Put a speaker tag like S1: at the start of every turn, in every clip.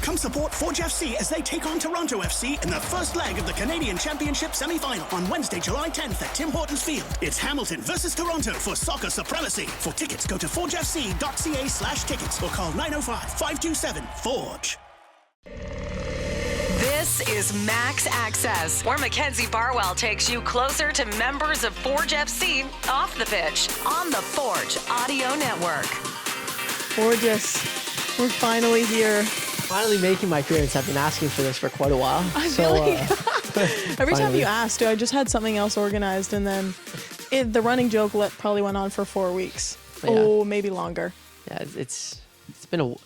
S1: Come support Forge FC as they take on Toronto FC in the first leg of the Canadian Championship semi-final on Wednesday, July 10th at Tim Hortons Field. It's Hamilton versus Toronto for soccer supremacy. For tickets, go to forgefc.ca/tickets or call 905-527-FORGE.
S2: This is Max Access, where Mackenzie Barwell takes you closer to members of Forge FC off the pitch on the Forge Audio Network.
S3: Borges, we're finally here.
S4: Finally making my appearance. I've been asking for this for quite a while.
S3: I feel like every time you asked, I just had something else organized, and then the running joke probably went on for 4 weeks. Yeah. Oh, maybe longer.
S4: Yeah, it's been a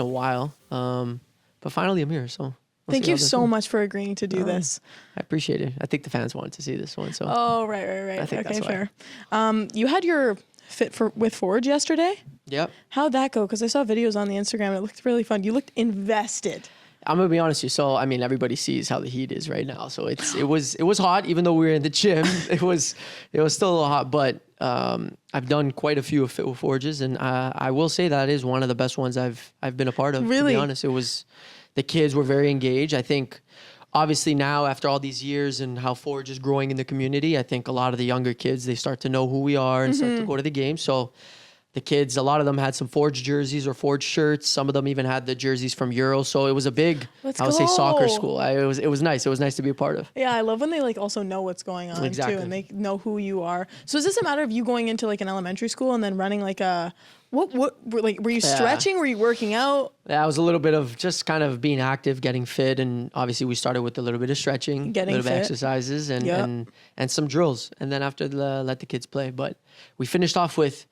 S4: while, but finally I'm here. So
S3: thank you so much for agreeing to do this.
S4: I appreciate it. I think the fans wanted to see this one. So
S3: right.
S4: I think
S3: okay,
S4: that's
S3: fair. You had your fit with Forge yesterday.
S4: Yep. How'd
S3: that go? Because I saw videos on the Instagram and it looked really fun. You looked invested.
S4: I'm gonna be honest with you. So I mean, everybody sees how the heat is right now. So it was hot, even though we were in the gym. It was still a little hot. But I've done quite a few fit with Forges, and I will say that is one of the best ones I've been a part of.
S3: Really?
S4: To be honest, the kids were very engaged. I think, obviously now after all these years and how Forge is growing in the community, I think a lot of the younger kids, they start to know who we are and start to go to the game. So the kids, a lot of them had some Forge jerseys or Forge shirts. Some of them even had the jerseys from Euro. So it was a big, I would say, soccer school. It was nice. It was nice to be a part of.
S3: Yeah, I love when they also know what's going on too, and they know who you are. So is this a matter of you going into an elementary school and then running what were you stretching? Were you working out?
S4: Yeah, it was a little bit of just kind of being active, getting fit, and obviously we started with a little bit of stretching, a little bit of exercises, and some drills, and then after let the kids play. But we finished off with,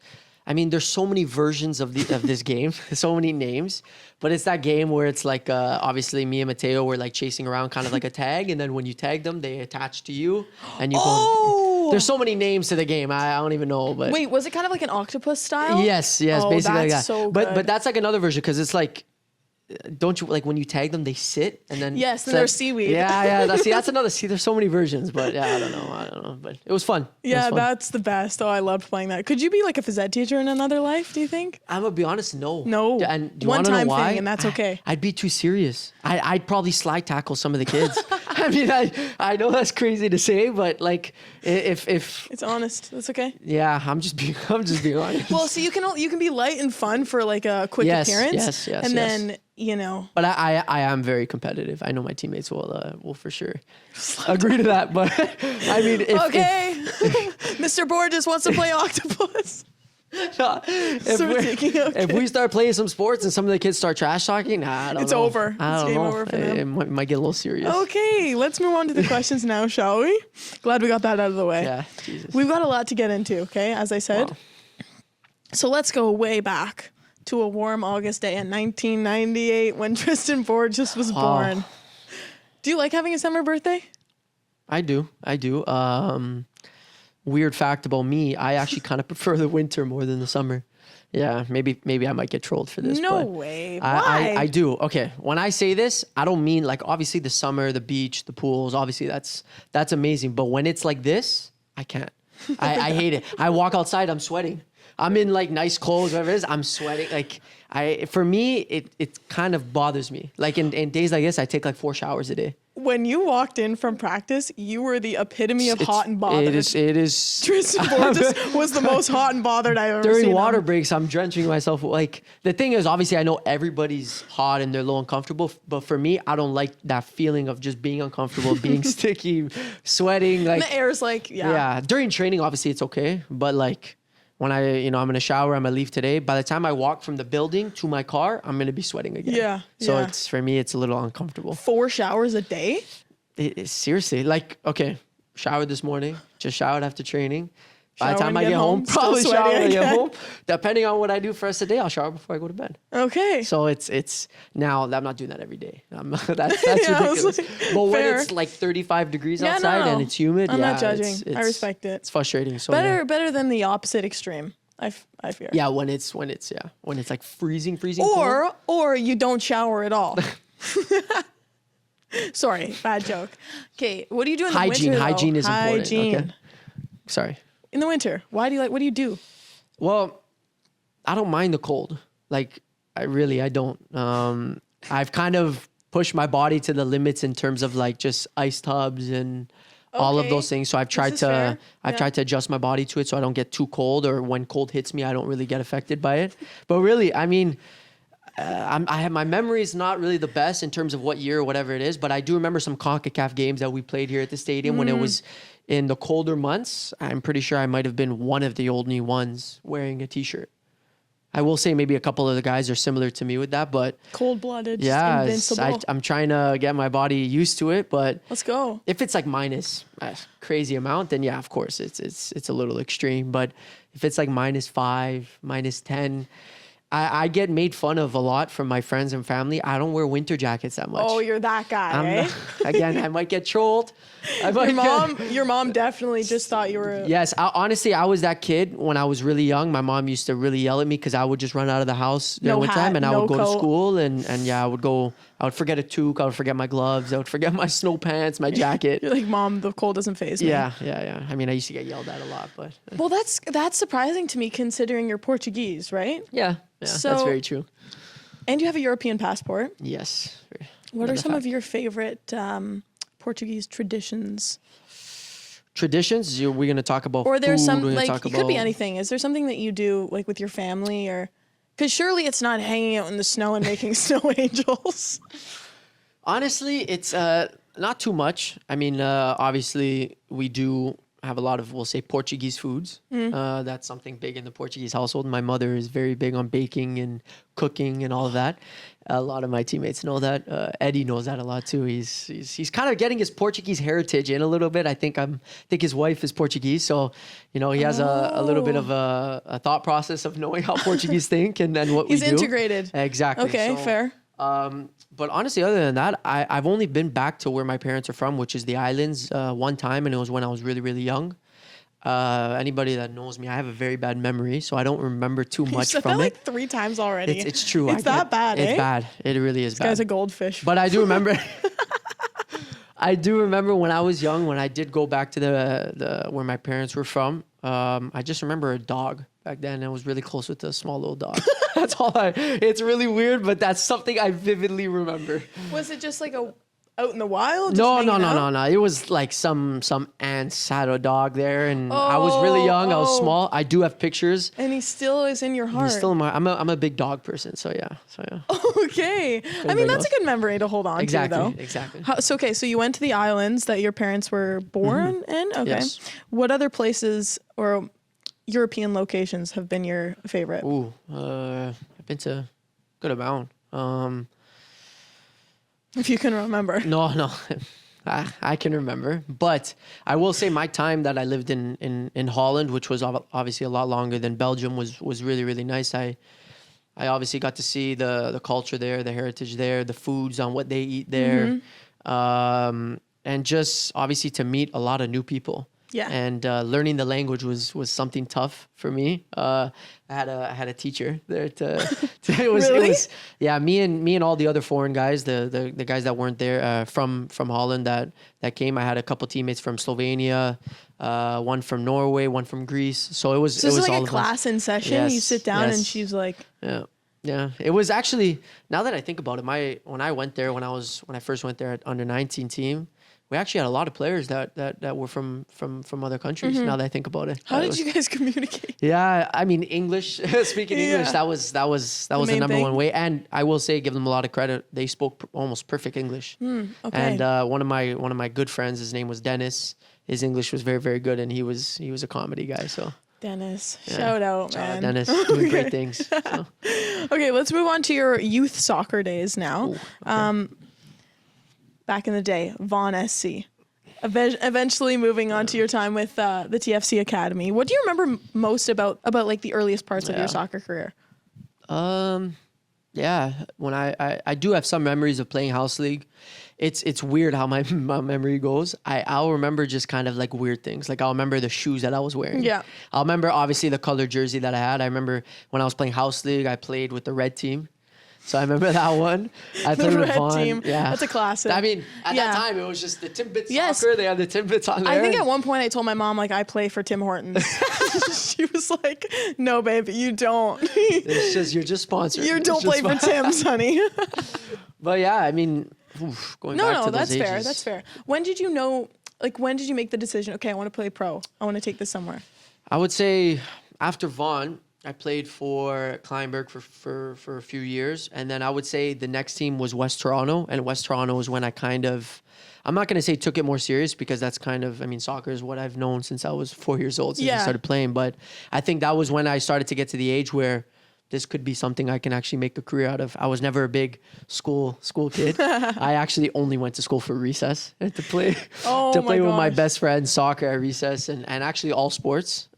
S4: I mean, there's so many versions of this game, so many names, but it's that game where it's obviously me and Mateo were chasing around kind of like a tag, and then when you tag them, they attach to you, and you go. There's so many names to the game. I don't even know. But
S3: wait, was it kind of like an octopus style?
S4: Yes, basically like that.
S3: So good.
S4: But that's another version because it's don't you when you tag them, they sit and then
S3: yes, then there's seaweed.
S4: Yeah. That's another. There's so many versions, but yeah, I don't know. But it was fun.
S3: Yeah, that's the best. Oh, I loved playing that. Could you be like a phys ed teacher in another life? Do you think?
S4: I'm gonna be honest. No.
S3: And do you one time know why? Thing, and that's okay.
S4: I'd be too serious. I'd probably slide tackle some of the kids. I mean, I know that's crazy to say, but if
S3: it's honest, that's okay.
S4: Yeah, I'm just being honest.
S3: Well, so you can be light and fun for a quick appearance, and then.
S4: But I am very competitive. I know my teammates will for sure agree to that. But I mean, if
S3: Mr. Borges wants to play octopus.
S4: If we start playing some sports and some of the kids start trash talking, I don't know.
S3: It's over.
S4: It's
S3: game over for them.
S4: It might get a little serious.
S3: Okay, let's move on to the questions now, shall we? Glad we got that out of the way.
S4: Yeah, Jesus.
S3: We've got a lot to get into, okay, as I said. Wow. So let's go way back to a warm August day in 1998 when Tristan Borges was born. Do you like having a summer birthday?
S4: I do. Weird fact about me, I actually kind of prefer the winter more than the summer. Yeah, maybe I might get trolled for this.
S3: No way. Why?
S4: I do. Okay, when I say this, I don't mean obviously the summer, the beach, the pools, obviously that's amazing. But when it's like this, I can't. I hate it. I walk outside, I'm sweating. I'm in nice clothes, whatever it is, I'm sweating. For me, it kind of bothers me. In days like this, I take 4 showers a day.
S3: When you walked in from practice, you were the epitome of hot and bothered.
S4: It is.
S3: Tristan Borges was the most hot and bothered I've ever seen.
S4: During water breaks, I'm drenching myself. The thing is, obviously, I know everybody's hot and they're a little uncomfortable. But for me, I don't like that feeling of just being uncomfortable, being sticky, sweating.
S3: And the air's
S4: Yeah. During training, obviously, it's okay. But when I'm going to shower, I'm going to leave today. By the time I walk from the building to my car, I'm going to be sweating again.
S3: Yeah.
S4: So for me, it's a little uncomfortable.
S3: 4 showers a day?
S4: Seriously. Okay, showered this morning, just showered after training. By the time I get home, probably shower when I get home. Depending on what I do for the rest of the day, I'll shower before I go to bed.
S3: Okay.
S4: So it's now I'm not doing that every day. That's ridiculous. But when it's 35 degrees outside and it's humid,
S3: I'm not judging. I respect it.
S4: It's frustrating. So
S3: better than the opposite extreme. I fear.
S4: Yeah, when it's freezing cold.
S3: Or you don't shower at all. Sorry, bad joke. Okay, what do you do in the winter?
S4: Hygiene is important.
S3: Hygiene.
S4: Okay. Sorry.
S3: In the winter, what do you do?
S4: Well, I don't mind the cold. I don't. I've kind of pushed my body to the limits in terms of like just ice tubs and all of those things. So I've tried to adjust my body to it so I don't get too cold, or when cold hits me, I don't really get affected by it. But really, I mean, I have my memory is not really the best in terms of what year or whatever it is, but I do remember some CONCACAF games that we played here at the stadium when it was in the colder months. I'm pretty sure I might have been one of the only ones wearing a t-shirt. I will say maybe a couple of the guys are similar to me with that, but
S3: cold-blooded,
S4: yeah,
S3: invincible.
S4: I'm trying to get my body used to it. But
S3: let's go.
S4: If it's like minus a crazy amount, then yeah, of course it's a little extreme. But if it's like -5, -10, I get made fun of a lot from my friends and family. I don't wear winter jackets that much.
S3: Oh, you're that guy,
S4: Again, I might get trolled.
S3: Your mom definitely just thought you were.
S4: Yes, honestly, I was that kid when I was really young. My mom used to really yell at me because I would just run out of the house during wintertime, and I would go to school, and yeah, I would forget a toque, I would forget my gloves, I would forget my snow pants, my jacket.
S3: You're like, Mom, the cold doesn't faze me.
S4: Yeah. I mean, I used to get yelled at a lot, but.
S3: Well, that's surprising to me considering you're Portuguese, right?
S4: Yeah, so, that's very true.
S3: And you have a European passport.
S4: Yes.
S3: What are some of your favorite Portuguese traditions?
S4: Traditions? We're going to talk about
S3: or there's
S4: food,
S3: some, like, it could be anything. Is there something that you do, like, with your family, or... Because surely it's not hanging out in the snow and making snow angels.
S4: Honestly, it's not too much. I mean, obviously, we do have a lot of, we'll say, Portuguese foods. That's something big in the Portuguese household. My mother is very big on baking and cooking and all of that. A lot of my teammates know that. Eddie knows that a lot too. He's kind of getting his Portuguese heritage in a little bit. I think his wife is Portuguese, so he has a little bit of a thought process of knowing how Portuguese think and then what we do.
S3: He's integrated.
S4: Exactly.
S3: Okay, fair.
S4: But honestly, other than that, I've only been back to where my parents are from, which is the islands, one time, and it was when I was really, really young. Anybody that knows me, I have a very bad memory, so I don't remember too much from it.
S3: Like 3 times already.
S4: It's true.
S3: It's that bad,
S4: It's bad. It really is bad.
S3: This guy's a goldfish.
S4: But I do remember. I do remember when I was young, when I did go back to the where my parents were from. I just remember a dog back then. I was really close with a small little dog. That's all. It's really weird, but that's something I vividly remember.
S3: Was it just like out in the wild?
S4: No. It was like some ants had a dog there, and I was really young. I was small. I do have pictures.
S3: And he still is in your heart.
S4: He's still in my. I'm a big dog person, so yeah.
S3: Okay. I mean, that's a good memory to hold on to, though.
S4: Exactly.
S3: So you went to the islands that your parents were born in. Okay. Yes. What other places or European locations have been your favorite?
S4: I've been to a good amount.
S3: If you can remember.
S4: No. I can remember. But I will say my time that I lived in Holland, which was obviously a lot longer than Belgium, was really, really nice. I obviously got to see the culture there, the heritage there, the foods on what they eat there. And just obviously to meet a lot of new people.
S3: Yeah.
S4: And learning the language was something tough for me. I had a teacher there it was me and all the other foreign guys, the guys that weren't there from Holland that came. I had a couple teammates from Slovenia, one from Norway, one from Greece. So it was
S3: like
S4: all
S3: a class in session. Yes, you sit down and she's like,
S4: yeah. It was actually, now that I think about it, when I first went there at under 19 team, we actually had a lot of players that were from other countries. Now that I think about it,
S3: how did you guys communicate?
S4: Yeah, I mean English, speaking English. That was the number one way. And I will say, give them a lot of credit. They spoke almost perfect English.
S3: Okay.
S4: And one of my good friends, his name was Dennis. His English was very, very good, and he was a comedy guy. So
S3: Dennis, shout out, man.
S4: Dennis, doing great things. So.
S3: Okay, let's move on to your youth soccer days now.
S4: Ooh, okay.
S3: Back in the day, Vaughan SC. Eventually moving on to your time with the TFC Academy. What do you remember most about like the earliest parts of your soccer career?
S4: Yeah, when I do have some memories of playing house league. It's weird how my memory goes. I'll remember just kind of like weird things. Like I'll remember the shoes that I was wearing.
S3: Yeah.
S4: I'll remember obviously the colored jersey that I had. I remember when I was playing house league, I played with the red team. So I remember that one. I played with Vaughan.
S3: Team.
S4: Yeah.
S3: That's a classic.
S4: I mean, at that time, it was just the Timbits soccer. They had the Timbits on there.
S3: I think at one point I told my mom, like, I play for Tim Hortons. She was like, no, babe, you don't.
S4: It's just, you're just sponsored.
S3: You don't play for Tim's, honey.
S4: But yeah, I mean, going back to those ages.
S3: Fair. That's fair. When did you know? Like, when did you make the decision? Okay, I want to play pro. I want to take this somewhere.
S4: I would say after Vaughan, I played for Kleinberg for a few years, and then I would say the next team was West Toronto, and West Toronto was when I kind of, I'm not going to say took it more serious because that's kind of, I mean, soccer is what I've known since I was 4 years old, since I started playing, but I think that was when I started to get to the age where this could be something I can actually make a career out of. I was never a big school kid. I actually only went to school for recess and to play with my best friends, soccer at recess, and actually all sports.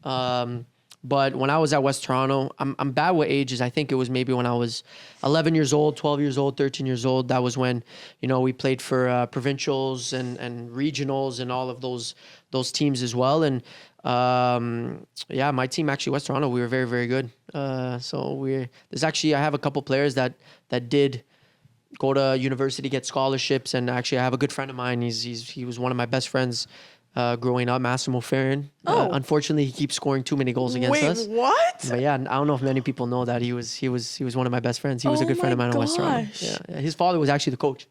S4: But when I was at West Toronto, I'm bad with ages. I think it was maybe when I was 11 years old, 12 years old, 13 years old. That was when, we played for provincials and regionals and all of those teams as well. And my team actually, West Toronto, we were very, very good. I have a couple players that did go to university, get scholarships, and actually I have a good friend of mine. He was one of my best friends growing up, Massimo. Unfortunately, he keeps scoring too many goals against us.
S3: Wait, what?
S4: But yeah, I don't know if many people know that he was one of my best friends. He was a good friend of mine in West Toronto. Yeah, his father was actually the coach.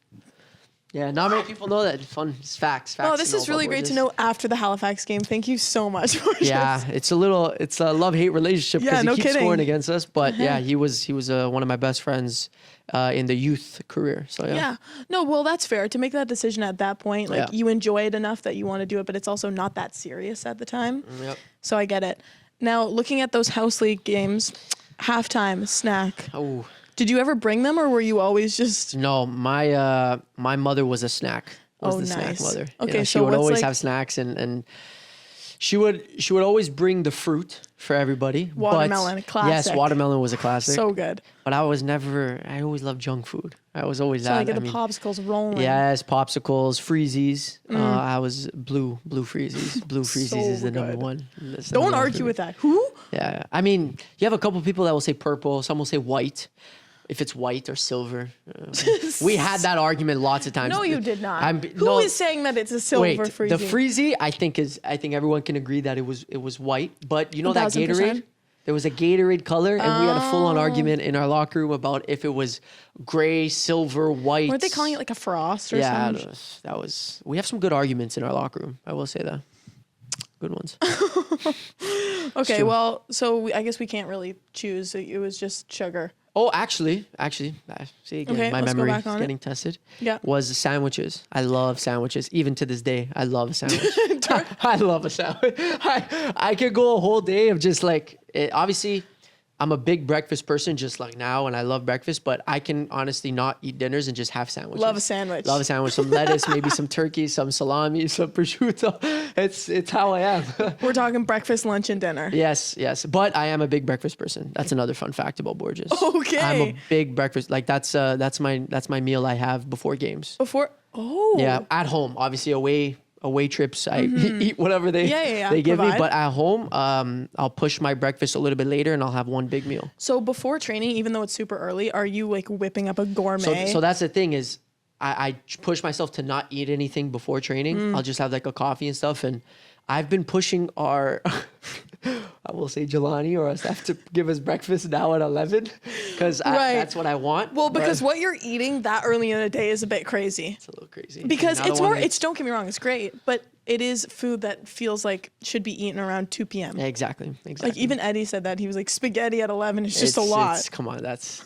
S4: Yeah, not many people know that. Fun facts.
S3: Oh, this is really great to know after the Halifax game. Thank you so much.
S4: Yeah, it's a love-hate relationship because he keeps scoring against us. But yeah, he was one of my best friends in the youth career. So yeah.
S3: No, well, that's fair to make that decision at that point. Like you enjoy it enough that you want to do it, but it's also not that serious at the time. Yep. So I get it. Now, looking at those house league games, halftime snack.
S4: Oh.
S3: Did you ever bring them, or were you always just?
S4: No, my mother was a snack. Snack mother. Okay, she would always have snacks, and she would always bring the fruit for everybody.
S3: Watermelon, classic.
S4: Yes, watermelon was a classic.
S3: So good.
S4: But I always loved junk food. I was always
S3: that. So the popsicles rolling.
S4: Yes, popsicles, freezies. I was blue freezies. Blue freezies is the number one.
S3: Don't argue with that. Who?
S4: Yeah, I mean, you have a couple people that will say purple. Some will say white. If it's white or silver. We had that argument lots of times.
S3: No, you did not. Who is saying that it's a silver freezy?
S4: The freezy, I think everyone can agree that it was white. But you know that 1000%? Gatorade? There was a Gatorade color, and we had a full-on argument in our locker room about if it was gray, silver, white.
S3: Weren't they calling it like a frost or something?
S4: Yeah, that was. We have some good arguments in our locker room. I will say that. Good ones.
S3: Okay, well, so I guess we can't really choose. It was just sugar.
S4: Oh, actually, see again, my memory is getting tested.
S3: Yeah,
S4: was sandwiches. I love sandwiches. Even to this day, I love a sandwich. I love a sandwich. I could go a whole day of just like, obviously, I'm a big breakfast person just like now, and I love breakfast, but I can honestly not eat dinners and just have sandwiches.
S3: Love a sandwich.
S4: Love a sandwich. Some lettuce, maybe some turkey, some salami, some prosciutto. It's how I am.
S3: We're talking breakfast, lunch, and dinner.
S4: Yes. But I am a big breakfast person. That's another fun fact about Borges.
S3: Okay.
S4: I'm a big breakfast. Like that's my meal I have before games. Yeah, at home. Obviously away trips, I eat whatever they give me. But at home, I'll push my breakfast a little bit later, and I'll have one big meal.
S3: So before training, even though it's super early, are you like whipping up a gourmet?
S4: So that's the thing is, I push myself to not eat anything before training. I'll just have like a coffee and stuff. And I've been pushing our, I will say Jelani or our staff to give us breakfast now at 11 because that's what I want.
S3: Well, because what you're eating that early in the day is a bit crazy.
S4: It's a little crazy.
S3: Because don't get me wrong, it's great, but it is food that feels like should be eaten around 2 p.m.
S4: Exactly.
S3: Like even Eddie said that. He was like, spaghetti at 11 is just a lot.
S4: Come on, that's...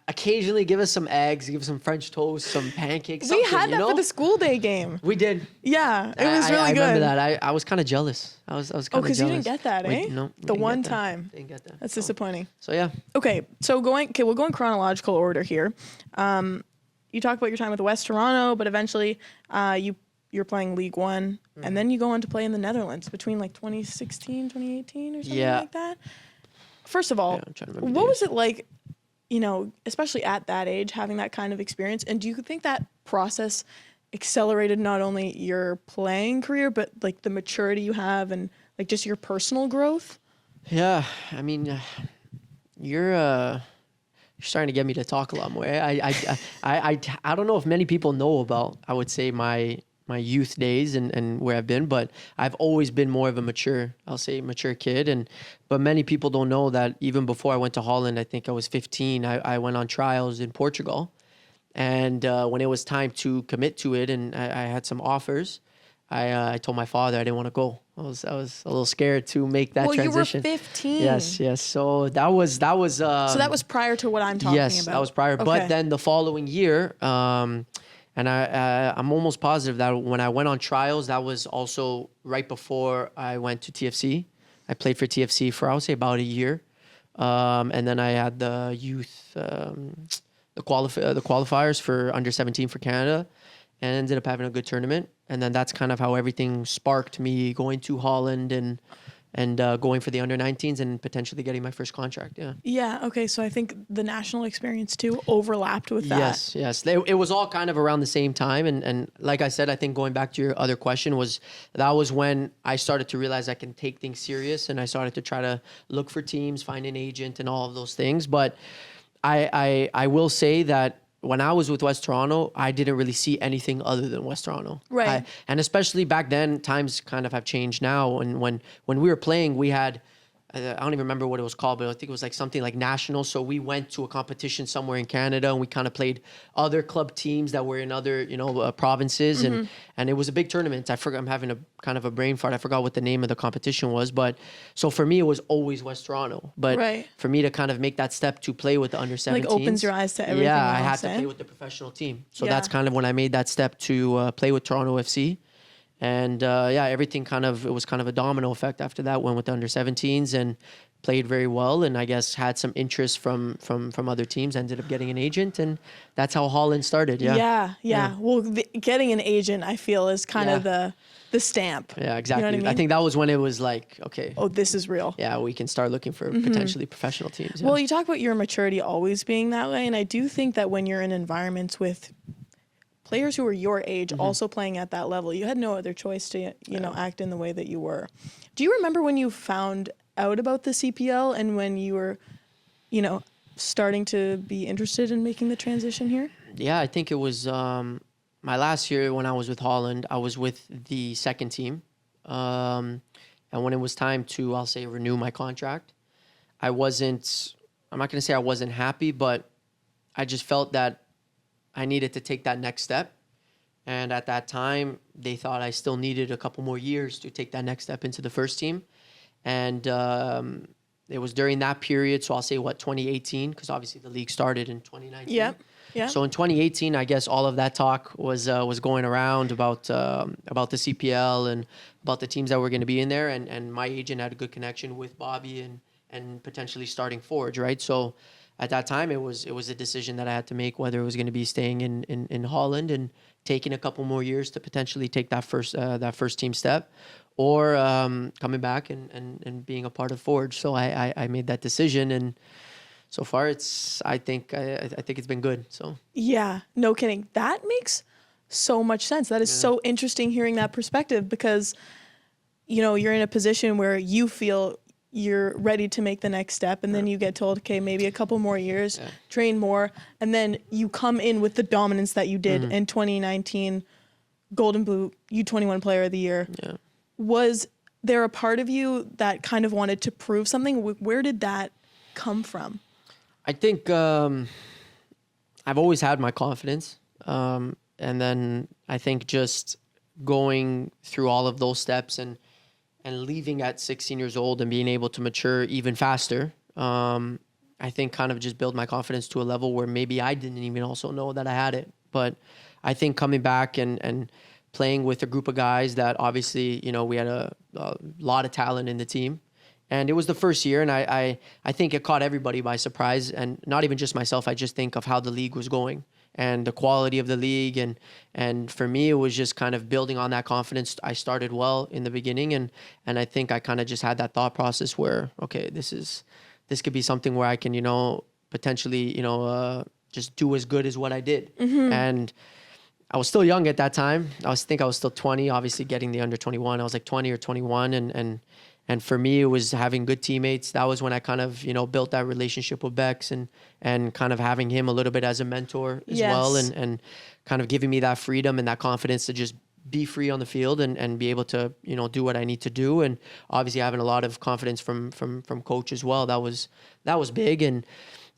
S4: occasionally give us some eggs, give us some French toast, some pancakes,
S3: We had that for the school day game.
S4: We did.
S3: Yeah, it was really good.
S4: I remember that. I was kind of jealous. I was kind of jealous.
S3: Because you didn't get that, eh?
S4: No.
S3: The one time.
S4: Didn't get that.
S3: That's disappointing.
S4: So yeah.
S3: Okay, so we'll go in chronological order here. You talk about your time with West Toronto, but eventually you're playing League One, and then you go on to play in the Netherlands between like 2016, 2018 or something like that. First of all, what was it like, especially at that age, having that kind of experience? And do you think that process accelerated not only your playing career, but like the maturity you have and like just your personal growth?
S4: Yeah, I mean, you're starting to get me to talk a lot more. I don't know if many people know about, I would say, my youth days and where I've been, but I've always been more of a mature kid. But many people don't know that even before I went to Holland, I think I was 15, I went on trials in Portugal. And when it was time to commit to it, and I had some offers, I told my father I didn't want to go. I was a little scared to make that transition.
S3: You were 15.
S4: Yes. So that was.
S3: So that was prior to what I'm talking about.
S4: Yes, that was prior. Okay. But then the following year, and I'm almost positive that when I went on trials, that was also right before I went to TFC. I played for TFC for I would say about a year, and then I had the youth, the qualifiers for under 17 for Canada, and ended up having a good tournament. And then that's kind of how everything sparked me going to Holland and going for the under 19s and potentially getting my first contract. Yeah.
S3: Yeah. Okay. So I think the national experience too overlapped with that.
S4: Yes. It was all kind of around the same time. And like I said, I think going back to your other question that was when I started to realize I can take things serious, and I started to try to look for teams, find an agent and all of those things. But I will say that when I was with West Toronto, I didn't really see anything other than West Toronto.
S3: Right.
S4: And especially back then, times kind of have changed now. And when we were playing, we had, I don't even remember what it was called, but I think it was like something like national. So we went to a competition somewhere in Canada, and we kind of played other club teams that were in other, provinces. Mm-hmm. And it was a big tournament. I forgot, I'm having a kind of a brain fart. I forgot what the name of the competition was. But so for me, it was always West Toronto. But for me to kind of make that step to play with the under 17s.
S3: Like opens your eyes to everything.
S4: Yeah, I had to play with the professional team. So that's kind of when I made that step to play with Toronto FC. And everything it was kind of a domino effect after that. Went with the under 17s and played very well, and I guess had some interest from other teams. Ended up getting an agent, and that's how Holland started. Yeah.
S3: Well, getting an agent, I feel, is kind of the stamp.
S4: Yeah, exactly.
S3: You know what I mean?
S4: I think that was when it was like, okay,
S3: oh, this is real.
S4: Yeah, we can start looking for potentially professional teams. Yeah.
S3: Well, you talk about your maturity always being that way, and I do think that when you're in environments with players who are your age also playing at that level, you had no other choice to, act in the way that you were. Do you remember when you found out about the CPL and when you were, starting to be interested in making the transition here?
S4: Yeah, I think it was my last year when I was with Holland. I was with the second team. And when it was time to, I'll say, renew my contract, I'm not going to say I wasn't happy, but I just felt that I needed to take that next step. And at that time, they thought I still needed a couple more years to take that next step into the first team. And it was during that period, so I'll say, 2018, because obviously the league started in 2019.
S3: Yeah.
S4: So in 2018, I guess all of that talk was going around about the CPL and about the teams that were going to be in there. And my agent had a good connection with Bobby and potentially starting Forge, right? So at that time, it was a decision that I had to make, whether it was going to be staying in Holland and taking a couple more years to potentially take that first team step, or coming back and being a part of Forge. So I made that decision, and so far I think it's been good. So
S3: yeah, no kidding. That makes so much sense. That is so interesting hearing that perspective, because you're in a position where you feel you're ready to make the next step, and then you get told, okay, maybe a couple more years, train more, and then you come in with the dominance that you did in 2019, Golden Blue U21 Player of the Year.
S4: Yeah.
S3: Was there a part of you that kind of wanted to prove something? Where did that come from?
S4: I think I've always had my confidence, and then I think just going through all of those steps and leaving at 16 years old and being able to mature even faster, I think kind of just build my confidence to a level where maybe I didn't even also know that I had it. But I think coming back and playing with a group of guys that obviously, we had a lot of talent in the team. And it was the first year, and I think it caught everybody by surprise, and not even just myself. I just think of how the league was going and the quality of the league. And for me, it was just kind of building on that confidence. I started well in the beginning, and I think I kind of just had that thought process where, okay, this could be something where I can, potentially, just do as good as what I did. And I was still young at that time. I was still 20, obviously getting the under 21. I was like 20 or 21, and for me, it was having good teammates. That was when I kind of, built that relationship with Bex and kind of having him a little bit as a mentor as well, and kind of giving me that freedom and that confidence to just be free on the field and be able to, do what I need to do. And obviously having a lot of confidence from coach as well. That was big. And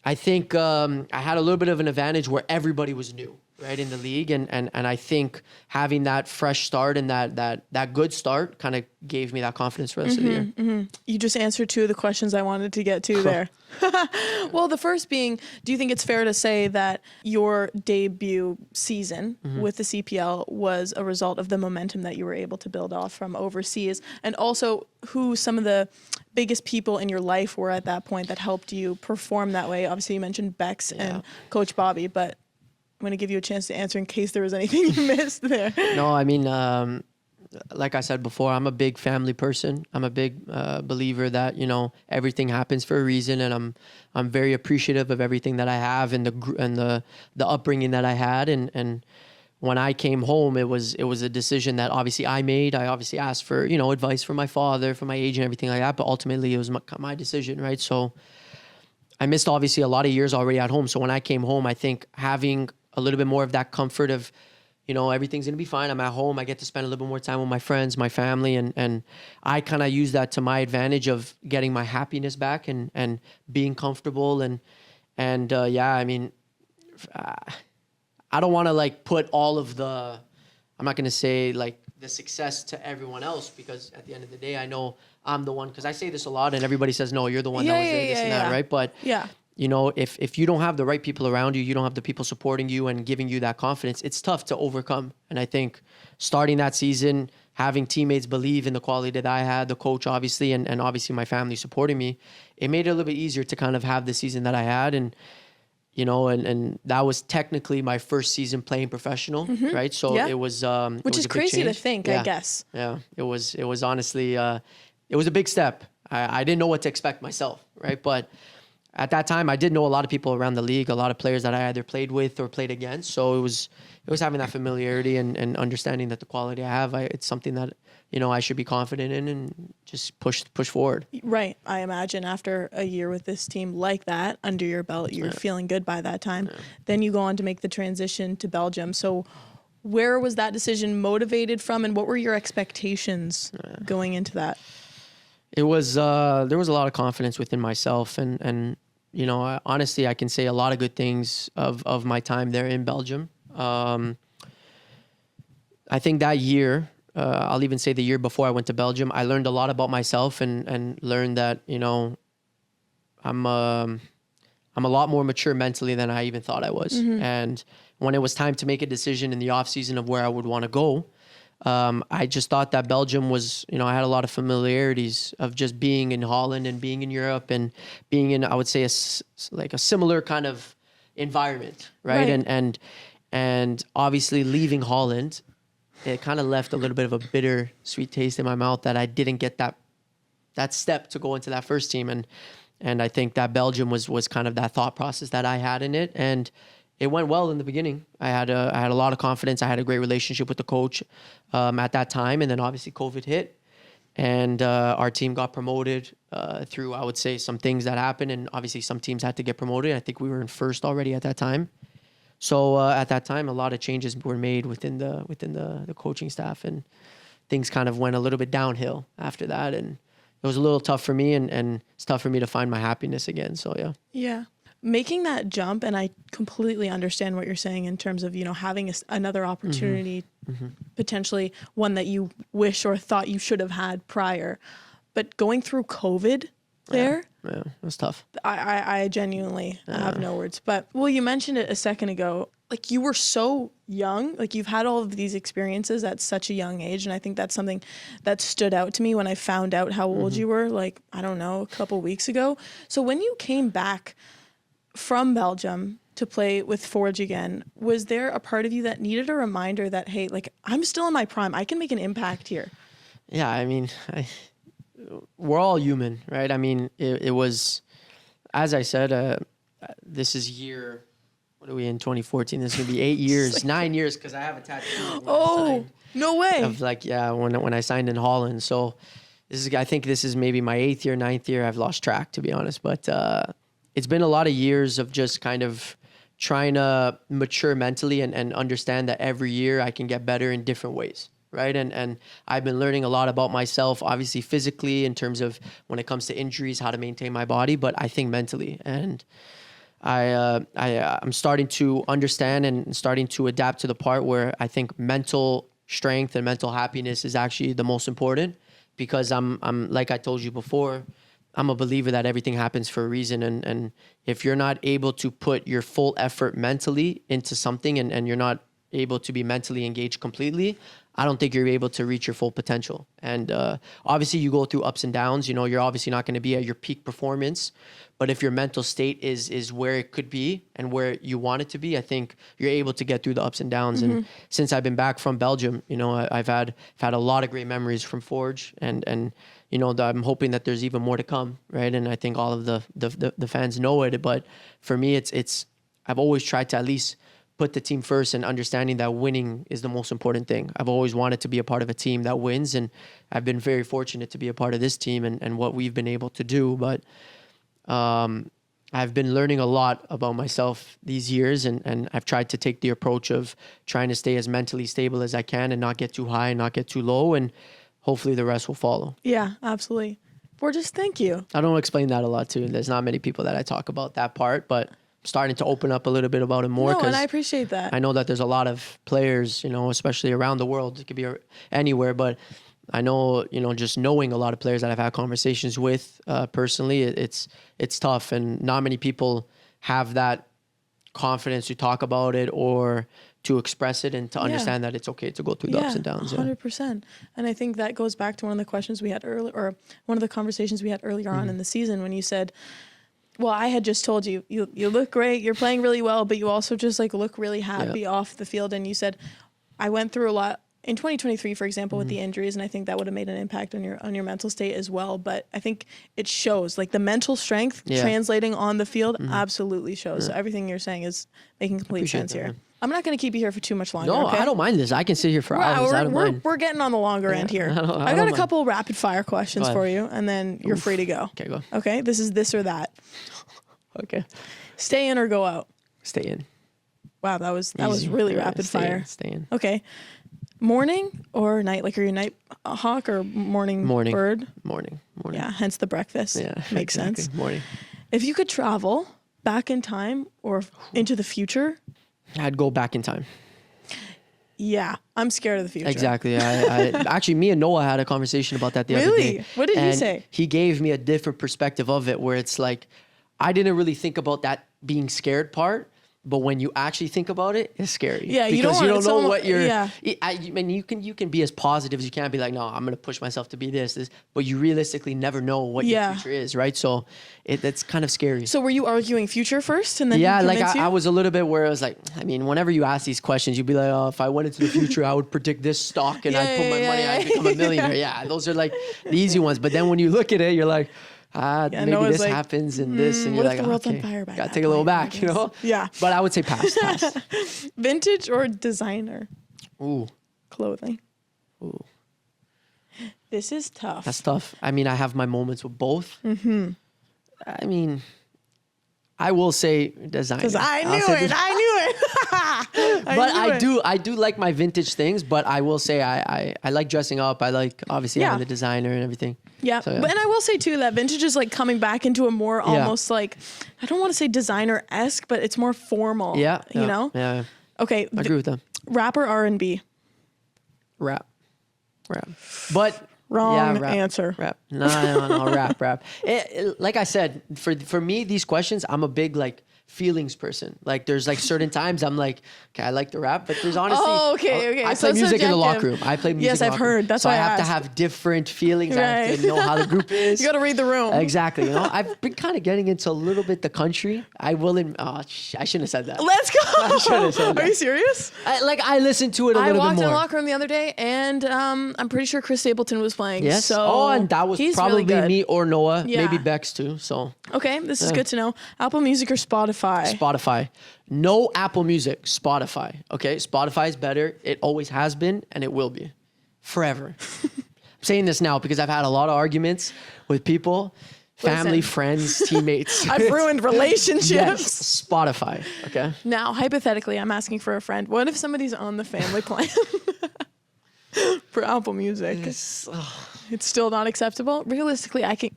S4: I think I had a little bit of an advantage where everybody was new, right, in the league. And I think having that fresh start and that good start kind of gave me that confidence for the rest of the year.
S3: Mm-hmm. You just answered two of the questions I wanted to get to there. Well, the first being, do you think it's fair to say that your debut season with the CPL was a result of the momentum that you were able to build off from overseas? And also who some of the biggest people in your life were at that point that helped you perform that way? Obviously, you mentioned Bex and Coach Bobby, but I'm going to give you a chance to answer in case there was anything you missed there.
S4: No, I mean, like I said before, I'm a big family person. I'm a big believer that, you know, everything happens for a reason, and I'm very appreciative of everything that I have and the upbringing that I had. And when I came home, it was a decision that obviously I made. I obviously asked for, you know, advice from my father, from my agent, everything like that. But ultimately, it was my decision, right? So I missed obviously a lot of years already at home. So when I came home, I think having a little bit more of that comfort of, you know, everything's going to be fine. I'm at home. I get to spend a little bit more time with my friends, my family. And I kind of use that to my advantage of getting my happiness back and being comfortable. And yeah, I mean, I don't want to like put all of the, I'm not going to say like the success to everyone else, because at the end of the day, I know I'm the one, because I say this a lot and everybody says, no, you're the one that was there, this and that, right? But you know, if you don't have the right people around you, you don't have the people supporting you and giving you that confidence, it's tough to overcome. And I think starting that season, having teammates believe in the quality that I had, the coach obviously, and obviously my family supporting me, it made it a little bit easier to kind of have the season that I had. And, you know, and that was technically my first season playing professional, right? So it was,
S3: which is crazy to think, I guess.
S4: Yeah, it was honestly, it was a big step. I didn't know what to expect myself, right? But at that time, I did know a lot of people around the league, a lot of players that I either played with or played against. So it was having that familiarity and understanding that the quality I have, it's something that, you know, I should be confident in and just push forward.
S3: Right. I imagine after a year with this team like that under your belt, you're feeling good by that time. Yeah. Then you go on to make the transition to Belgium. So where was that decision motivated from, and what were your expectations going into that?
S4: It was there was a lot of confidence within myself, and you know, honestly, I can say a lot of good things of my time there in Belgium. I think that year, I'll even say the year before I went to Belgium, I learned a lot about myself and learned that, you know, I'm a lot more mature mentally than I even thought I was. And when it was time to make a decision in the off season of where I would want to go, I just thought that Belgium was, you know, I had a lot of familiarities of just being in Holland and being in Europe and being in, I would say, like a similar kind of environment, right? And obviously leaving Holland, it kind of left a little bit of a bitter sweet taste in my mouth that I didn't get that step to go into that first team. And I think that Belgium was kind of that thought process that I had in it. And it went well in the beginning. I had a lot of confidence. I had a great relationship with the coach at that time. And then obviously COVID hit, and our team got promoted through, I would say, some things that happened. And obviously some teams had to get promoted. I think we were in first already at that time. So at that time, a lot of changes were made within the coaching staff, and things kind of went a little bit downhill after that. And it was a little tough for me, and it's tough for me to find my happiness again. So yeah.
S3: Yeah. Making that jump, and I completely understand what you're saying in terms of, you know, having another opportunity, potentially one that you wish or thought you should have had prior, but going through COVID there,
S4: yeah, it was tough.
S3: I genuinely have no words. But well, you mentioned it a second ago, like you were so young, like you've had all of these experiences at such a young age, and I think that's something that stood out to me when I found out how old you were, like, I don't know, a couple weeks ago. So when you came back from Belgium to play with Forge again, was there a part of you that needed a reminder that, hey, like, I'm still in my prime, I can make an impact here?
S4: Yeah, I mean, we're all human, right? I mean, it was, as I said, this is year, what are we in, 2014? This is going to be 8 years, like 9 years, because I have a tattoo.
S3: Oh, no way.
S4: Of like, yeah, when I signed in Holland. So I think this is maybe my 8th year, 9th year. I've lost track, to be honest. But it's been a lot of years of just kind of trying to mature mentally and understand that every year I can get better in different ways, right? And I've been learning a lot about myself, obviously physically, in terms of when it comes to injuries, how to maintain my body, but I think mentally. And I'm starting to understand and starting to adapt to the part where I think mental strength and mental happiness is actually the most important, because I'm like I told you before, I'm a believer that everything happens for a reason. And if you're not able to put your full effort mentally into something and you're not able to be mentally engaged completely, I don't think you're able to reach your full potential. And obviously you go through ups and downs. You know, you're obviously not going to be at your peak performance, but if your mental state is where it could be and where you want it to be, I think you're able to get through the ups and downs. And since I've been back from Belgium, you know, I've had a lot of great memories from Forge, and you know, I'm hoping that there's even more to come, right? And I think all of the fans know it, but for me, it's I've always tried to at least put the team first and understanding that winning is the most important thing. I've always wanted to be a part of a team that wins, and I've been very fortunate to be a part of this team and what we've been able to do. But I've been learning a lot about myself these years, and I've tried to take the approach of trying to stay as mentally stable as I can and not get too high and not get too low, and hopefully the rest will follow.
S3: Yeah, absolutely. Borges, thank you.
S4: I don't explain that a lot too. There's not many people that I talk about that part, but starting to open up a little bit about it more.
S3: No, and I appreciate that.
S4: I know that there's a lot of players, you know, especially around the world. It could be anywhere, but I know, you know, just knowing a lot of players that I've had conversations with personally, it's tough, and not many people have that confidence to talk about it or to express it and to understand that it's okay to go through the ups and downs.
S3: 100%. And I think that goes back to one of the questions we had earlier, or one of the conversations we had earlier on in the season, when you said, well, I had just told you, you look great, you're playing really well, but you also just like look really happy off the field. And you said, I went through a lot in 2023, for example, with the injuries, and I think that would have made an impact on your mental state as well. But I think it shows, like the mental strength translating on the field absolutely shows. So everything you're saying is making complete sense here. Man. I'm not going to keep you here for too much longer.
S4: No, okay? I don't mind this. I can sit here for hours.
S3: We're getting on the longer end here. I got a couple rapid fire questions for you, and then you're free to go.
S4: Okay, go.
S3: Okay, this is this or that.
S4: Okay.
S3: Stay in or go out?
S4: Stay in.
S3: Wow, that was really rapid fire.
S4: Stay in.
S3: Okay. Morning or night? Like, are you a night hawk or morning bird?
S4: Morning.
S3: Yeah, hence the breakfast.
S4: Yeah,
S3: makes sense.
S4: Morning.
S3: If you could travel back in time or into the future,
S4: I'd go back in time.
S3: Yeah, I'm scared of the future.
S4: Exactly. I actually, me and Noah had a conversation about that the other day.
S3: Really? What did he say?
S4: He gave me a different perspective of it, where it's like, I didn't really think about that being scared part, but when you actually think about it, it's scary.
S3: Yeah,
S4: because you don't know what you're.
S3: Yeah.
S4: I mean, you can be as positive as you can. Be like, no, I'm gonna push myself to be this, but you realistically never know what your future is, right? So that's kind of scary.
S3: So were you arguing future first, and then
S4: I was a little bit where I was like, I mean, whenever you ask these questions, you'd be like, oh, if I went into the future, I would predict this stock and I'd put my money, I'd become a millionaire. Yeah, those are like the easy ones. But then when you look at it, you're like, maybe this like, happens and this, and you're like, okay, gotta take a little back, you know?
S3: Yeah.
S4: But I would say pass.
S3: Vintage or designer?
S4: Ooh.
S3: Clothing.
S4: Ooh.
S3: This is tough.
S4: That's tough. I mean, I have my moments with both. Mm-hmm. I mean, I will say designer.
S3: Because I knew it.
S4: I do like my vintage things, but I will say I like dressing up. I like obviously having the designer and everything.
S3: Yeah.
S4: So,
S3: But, and I will say too that vintage is like coming back into a more almost like, I don't want to say designer-esque, but it's more formal.
S4: Yeah.
S3: You know?
S4: Yeah.
S3: Okay.
S4: I agree with them.
S3: Rap or R&B?
S4: Rap. But
S3: wrong answer.
S4: Rap. No, rap. Like I said, for me, these questions, I'm a big like feelings person. Like there's like certain times I'm like, okay, I like the rap, but there's honestly,
S3: okay.
S4: I play music in the locker room. I play music.
S3: Yes, I've heard. That's
S4: so
S3: why
S4: I have to have different feelings. Right. I have to know how the group is.
S3: You got to read the room.
S4: Exactly. You know, I've been kind of getting into a little bit the country. I shouldn't have said that.
S3: Let's go.
S4: I should have said that.
S3: Are you serious?
S4: I listened to it a little bit more.
S3: I walked in the locker room the other day, and I'm pretty sure Chris Stapleton was playing.
S4: Yes.
S3: So
S4: and that was probably
S3: really
S4: me or Noah, maybe Bex too. So
S3: okay, this is good to know. Apple Music or Spotify?
S4: Spotify. No Apple Music. Spotify. Okay, Spotify is better. It always has been, and it will be forever. I'm saying this now because I've had a lot of arguments with people, family, friends, teammates.
S3: I've ruined relationships.
S4: Yes, Spotify. Okay.
S3: Now, hypothetically, I'm asking for a friend. What if somebody's on the family plan for Apple Music? It's still not acceptable. Realistically, I can.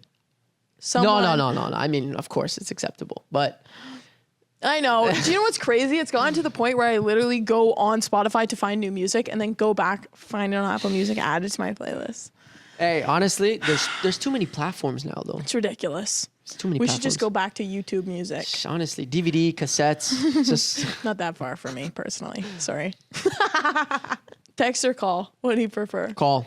S4: No. I mean, of course, it's acceptable, but
S3: I know. Do you know what's crazy? It's gotten to the point where I literally go on Spotify to find new music and then go back, find it on Apple Music, add it to my playlist.
S4: Hey, honestly, there's too many platforms now, though.
S3: It's ridiculous.
S4: It's too many
S3: We
S4: platforms.
S3: should just go back to YouTube Music.
S4: Honestly, DVD, cassettes, just...
S3: Not that far for me, personally. Sorry. Text or call? What do you prefer?
S4: Call.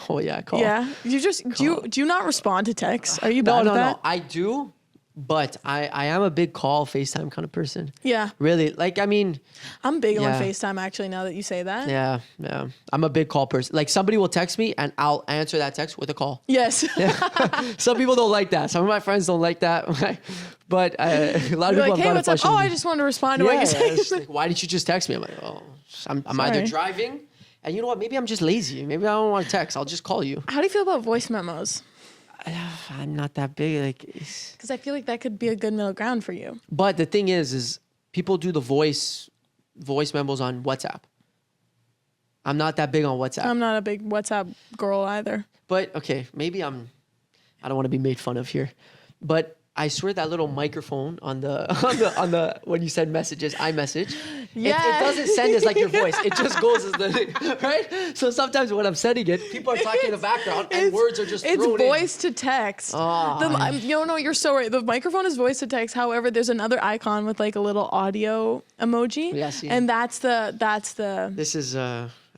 S4: Oh, yeah, call.
S3: Yeah? Do you not respond to texts? Are you bad at that?
S4: No. I do, but I am a big call, FaceTime kind of person.
S3: Yeah.
S4: Really, like, I mean...
S3: I'm big on
S4: Yeah.
S3: FaceTime, actually, now that you say that.
S4: Yeah. I'm a big call person. Like, somebody will text me, and I'll answer that text with a call.
S3: Yes.
S4: Some people don't like that. Some of my friends don't like that. But a lot of
S3: You're
S4: people
S3: like, hey,
S4: have
S3: what's up? Oh, I just wanted to respond to what you said.
S4: it's like, why didn't you just text me? I'm like, oh, I'm either
S3: Sorry.
S4: driving, and you know what? Maybe I'm just lazy. Maybe I don't want to text. I'll just call you.
S3: How do you feel about voice memos?
S4: I'm not that big. Like,
S3: Because I feel like that could be a good middle ground for you.
S4: but the thing is people do the voice memos on WhatsApp. I'm not that big on WhatsApp.
S3: I'm not a big WhatsApp girl either.
S4: But okay, maybe I don't want to be made fun of here, but I swear that little microphone on the when you send messages, iMessage,
S3: Yeah.
S4: it doesn't send as like your voice. It just goes as the right. So sometimes when I'm sending it, people are talking in the background and words are just
S3: It's
S4: thrown
S3: voice to text.
S4: Oh.
S3: You're so right. The microphone is voice to text. However, there's another icon with like a little audio emoji.
S4: Yeah, I see.
S3: And that's the
S4: This is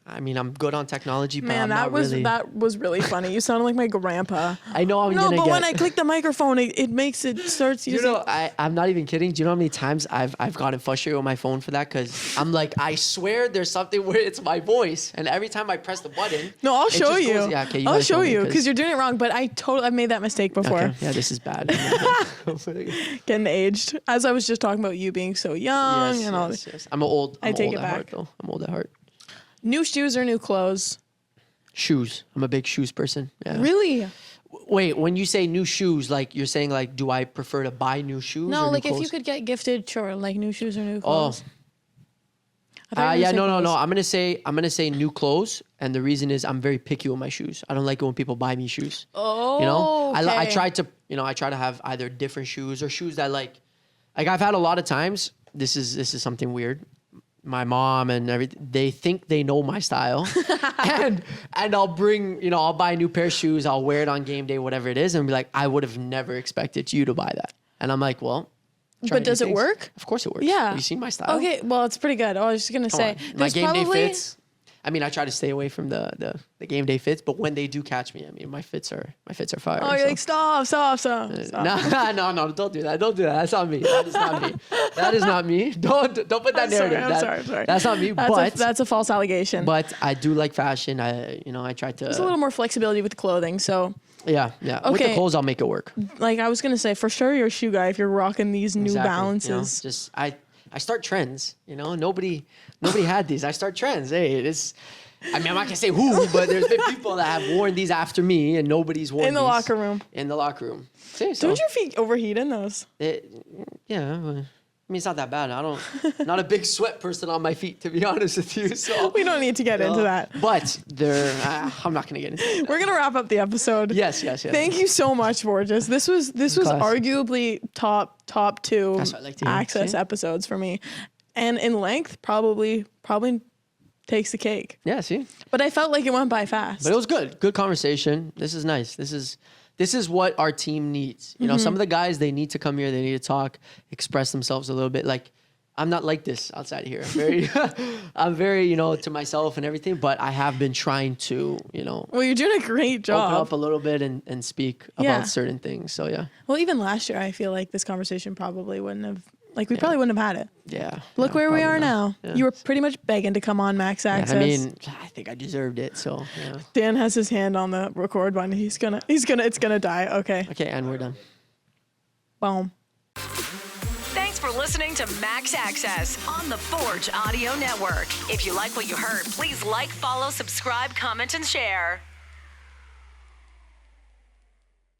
S4: I mean, I'm good on technology, but
S3: man.
S4: I'm
S3: That
S4: not
S3: was
S4: really.
S3: that was really funny. You sounded like my grandpa.
S4: I know I'm
S3: No,
S4: gonna
S3: but
S4: get.
S3: when I click the microphone, it makes it starts
S4: You
S3: using.
S4: know, I'm not even kidding. Do you know how many times I've gotten frustrated with my phone for that? Because I'm like, I swear there's something where it's my voice, and every time I press the button,
S3: No, I'll
S4: it
S3: show
S4: just
S3: you.
S4: goes- yeah, okay,
S3: I'll
S4: gotta
S3: show
S4: me,
S3: you because you're doing it wrong. But I've made that mistake before.
S4: Okay, yeah, this is bad.
S3: Getting aged. As I was just talking about you being so young
S4: yes,
S3: and all
S4: yes,
S3: this.
S4: yes. I'm old.
S3: I
S4: I'm
S3: take
S4: old
S3: it
S4: at
S3: back.
S4: heart, though. I'm old at heart.
S3: New shoes or new clothes?
S4: Shoes. I'm a big shoes person. Yeah.
S3: Really?
S4: Wait, when you say new shoes, like you're saying, like, do I prefer to buy new shoes?
S3: No,
S4: or
S3: like
S4: new
S3: if you
S4: clothes?
S3: could get gifted, sure, like new shoes or new clothes. I thought you were
S4: Yeah,
S3: gonna say
S4: no.
S3: clothes.
S4: I'm gonna say new clothes, and the reason is I'm very picky with my shoes. I don't like it when people buy me shoes.
S3: Oh,
S4: You know, I
S3: okay.
S4: try to have either different shoes or shoes that like I've had a lot of times. This is something weird. My mom and everything, they think they know my style, and I'll I'll buy a new pair of shoes. I'll wear it on game day, whatever it is, and be like, I would have never expected you to buy that. And I'm like, well. try
S3: But
S4: new
S3: does it
S4: things.
S3: work?
S4: Of course it works.
S3: Yeah.
S4: Have you seen my style?
S3: Okay, well, it's pretty good. I was just gonna
S4: Come
S3: say,
S4: on. My
S3: there's
S4: game day
S3: probably
S4: fits. I mean, I try to stay away from the game day fits, but when they do catch me, I mean, my fits are fire.
S3: Oh, you're
S4: so.
S3: like stop.
S4: No, don't do that. Don't do that. That's not me. That is not me. That is not me. Don't put that narrative.
S3: I'm sorry.
S4: That's not me.
S3: That's a false allegation.
S4: But I do like fashion. I try to.
S3: There's a little more flexibility with clothing, so
S4: Yeah. With the
S3: Okay.
S4: clothes, I'll make it work.
S3: like I was gonna say, for sure you're a shoe guy if you're rocking these New
S4: Exactly,
S3: Balances.
S4: Just I start trends. Nobody had these. I start trends. Hey, it is. I mean, I'm not gonna say who, but there's been people that have worn these after me, and nobody's worn
S3: In the
S4: these
S3: locker room.
S4: In the locker room. See, so
S3: Don't your feet overheat in those?
S4: yeah. I mean, it's not that bad. Not a big sweat person on my feet, to be honest with you. So
S3: We don't need to get into that.
S4: But I'm not gonna get into that.
S3: We're gonna wrap up the episode.
S4: Yes.
S3: Thank you so much, Borges. This was
S4: Class.
S3: arguably top two
S4: That's what I like to hear.
S3: access
S4: See?
S3: episodes for me, and in length probably takes the cake.
S4: Yeah, see.
S3: But I felt like it went by fast.
S4: But it was good. Good conversation. This is nice. This is what our team needs. Some of the guys, they need to come here. They need to talk, express themselves a little bit. Like, I'm not like this outside of here. I'm very, to myself and everything. But I have been trying to,
S3: Well, you're doing a great job.
S4: open up a little bit and speak
S3: Yeah.
S4: about certain things. So yeah.
S3: Well, even last year, I feel like this conversation probably wouldn't have. We probably wouldn't have had it.
S4: Yeah.
S3: Look where we are now.
S4: Yeah.
S3: You were pretty much begging to come on Max Access.
S4: I mean, I think I deserved it. So yeah.
S3: Dan has his hand on the record button. It's gonna die. Okay.
S4: Okay, and we're done.
S3: Boom.
S2: Thanks for listening to Max Access on the Forge Audio Network. If you like what you heard, please like, follow, subscribe, comment, and share.